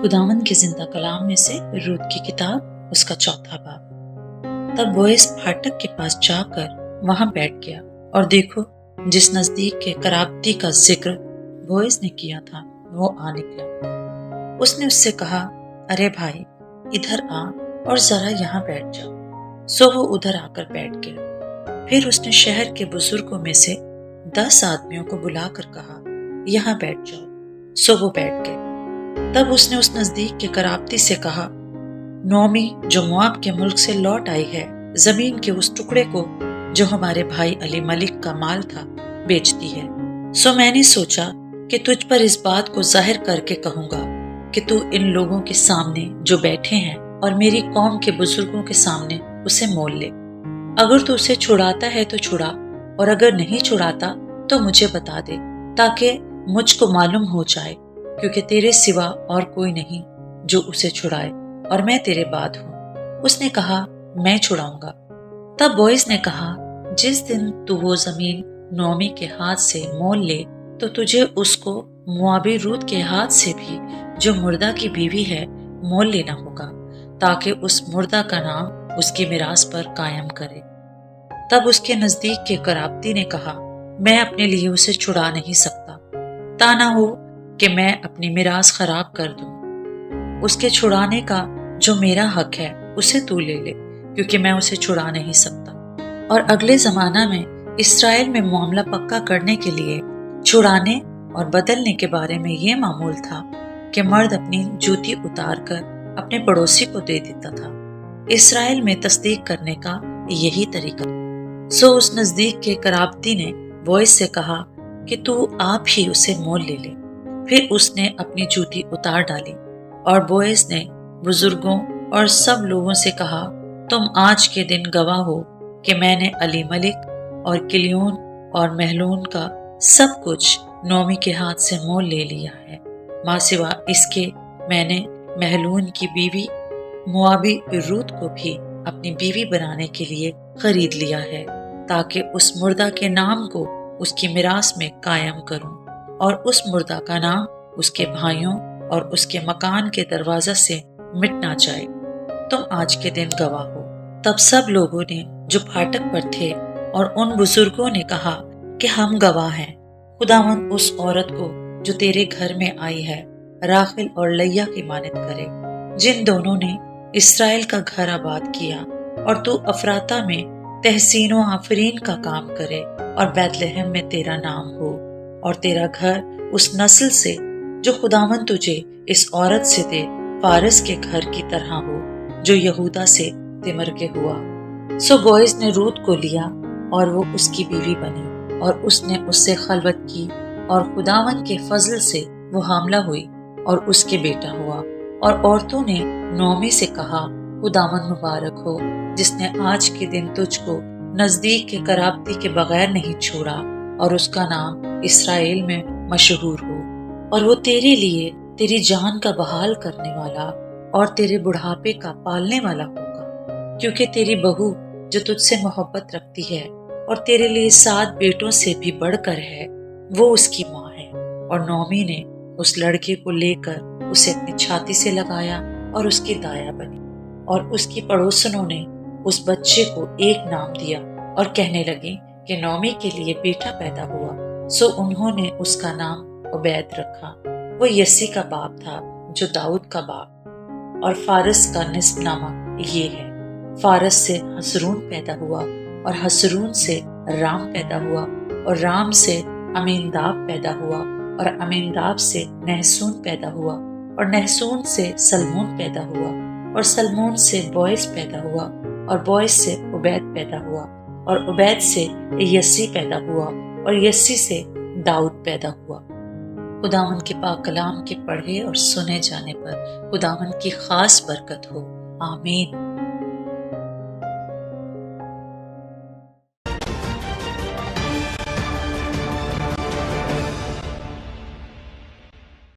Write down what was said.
خداوند کے زندہ کلام میں سے رود کی کتاب اس کا 4 باب۔ تب بوئز پھاٹک کے پاس جا کر وہاں بیٹھ گیا، اور دیکھو جس نزدیک کے قرابتی کا ذکر بوئز نے کیا تھا وہ آ نکلا۔ اس نے اس سے کہا، ارے بھائی ادھر آ اور ذرا یہاں بیٹھ جا۔ سو وہ ادھر آ کر بیٹھ گیا۔ پھر اس نے شہر کے بزرگوں میں سے 10 آدمیوں کو بلا کر کہا، یہاں بیٹھ جاؤ۔ سو وہ بیٹھ گئے۔ تب اس نے اس نزدیک کے قرابتی سے کہا، نعومی جو مواب کے ملک سے لوٹ آئی ہے، زمین کے اس ٹکڑے کو جو ہمارے بھائی علی ملک کا مال تھا بیچتی ہے۔ سو میں نے سوچا کہ تجھ پر اس بات کو ظاہر کر کے کہوں گا کہ تو ان لوگوں کے سامنے جو بیٹھے ہیں اور میری قوم کے بزرگوں کے سامنے اسے مول لے۔ اگر تو اسے چھڑاتا ہے تو چھڑا، اور اگر نہیں چھڑاتا تو مجھے بتا دے، تاکہ مجھ کو معلوم ہو جائے، کیونکہ تیرے سوا اور کوئی نہیں جو اسے چھڑائے، اور میں تیرے بعد ہوں۔ اس نے کہا، میں چھڑاؤں گا۔ تب بوئز نے کہا، جس دن تو وہ زمین نعومی کے ہاتھ سے مول لے تو تجھے اس کو موابی رود کے ہاتھ سے بھی جو مردہ کی بیوی ہے مول لینا ہوگا، تاکہ اس مردہ کا نام اس کی میراث پر قائم کرے۔ تب اس کے نزدیک کے قرابتی نے کہا، میں اپنے لیے اسے چھڑا نہیں سکتا، تا نہ ہو کہ میں اپنی میراث خراب کر دوں۔ اس کے چھڑانے کا جو میرا حق ہے اسے تو لے لے، کیونکہ میں اسے چھڑا نہیں سکتا۔ اور اگلے زمانہ میں اسرائیل میں معاملہ پکا کرنے کے لیے چھڑانے اور بدلنے کے بارے میں یہ معمول تھا کہ مرد اپنی جوتی اتار کر اپنے پڑوسی کو دے دیتا تھا۔ اسرائیل میں تصدیق کرنے کا یہی طریقہ۔ سو اس نزدیک کے قرابتی نے بوئز سے کہا کہ تو آپ ہی اسے مول لے لے۔ پھر اس نے اپنی جوتی اتار ڈالی، اور بوئز نے بزرگوں اور سب لوگوں سے کہا، تم آج کے دن گواہ ہو کہ میں نے علی ملک اور کلیون اور مہلون کا سب کچھ نعومی کے ہاتھ سے مول لے لیا ہے، ماں سوا اس کے میں نے مہلون کی بیوی موابی رود کو بھی اپنی بیوی بنانے کے لیے خرید لیا ہے، تاکہ اس مردہ کے نام کو اس کی میراث میں قائم کروں، اور اس مردہ کا نام اس کے بھائیوں اور اس کے مکان کے دروازہ سے مٹ نہ جائے۔ تم آج کے دن گواہ ہو۔ تب سب لوگوں نے جو پھاٹک پر تھے اور ان بزرگوں نے کہا کہ ہم گواہ ہیں۔ خداوند اس عورت کو جو تیرے گھر میں آئی ہے راخل اور لیا کی مانند کرے، جن دونوں نے اسرائیل کا گھر آباد کیا، اور تو افراطہ میں تحسین و آفرین کا کام کرے، اور بیت لحم میں تیرا نام ہو، اور تیرا گھر اس نسل سے جو خداوند تجھے اس عورت سے دے فارس کے گھر کی طرح ہو جو یہودا سے تمر کے ہوا۔ سو بوئز نے رود کو لیا، اور وہ اس کی بیوی بنی، اور اس نے اس سے خلوت کی، اور خداوند کے فضل سے وہ حاملہ ہوئی اور اس کے بیٹا ہوا۔ اور عورتوں نے نعومی سے کہا، خداوند مبارک ہو، جس نے آج کے دن تجھ کو نزدیک کے قرابتی کے بغیر نہیں چھوڑا، اور اس کا نام اسرائیل میں مشہور ہو، اور وہ تیرے لیے تیری جان کا بحال کرنے والا اور تیرے بڑھاپے کا پالنے والا ہوگا، کیونکہ تیری بہو جو تجھ سے محبت رکھتی ہے اور تیرے لیے 7 بیٹوں سے بھی بڑھ کر ہے، وہ اس کی ماں ہے۔ اور نعومی نے اس لڑکے کو لے کر اسے اپنی چھاتی سے لگایا اور اس کی دایا بنی، اور اس کی پڑوسنوں نے اس بچے کو ایک نام دیا، اور کہنے لگی کہ نعومی کے لیے بیٹا پیدا ہوا۔ سو انہوں نے اس کا نام عبید رکھا۔ وہ یسی کا باپ تھا جو داؤد کا باپ۔ اور فارس کا نسب نامہ یہ ہے، فارس سے حسرون پیدا ہوا، اور حسرون سے رام پیدا ہوا، اور رام سے امینداب پیدا ہوا، اور امینداب سے نحسون پیدا ہوا، اور نحسون سے سلمون پیدا ہوا، اور سلمون سے بوئز پیدا ہوا، اور بوئز سے عبید پیدا ہوا، اور عبید سے یسی پیدا ہوا، اور یسی سے داؤد پیدا ہوا۔ خداوند کے پاک کلام کے پڑھے اور سنے جانے پر خداوند کی خاص برکت ہو، آمین۔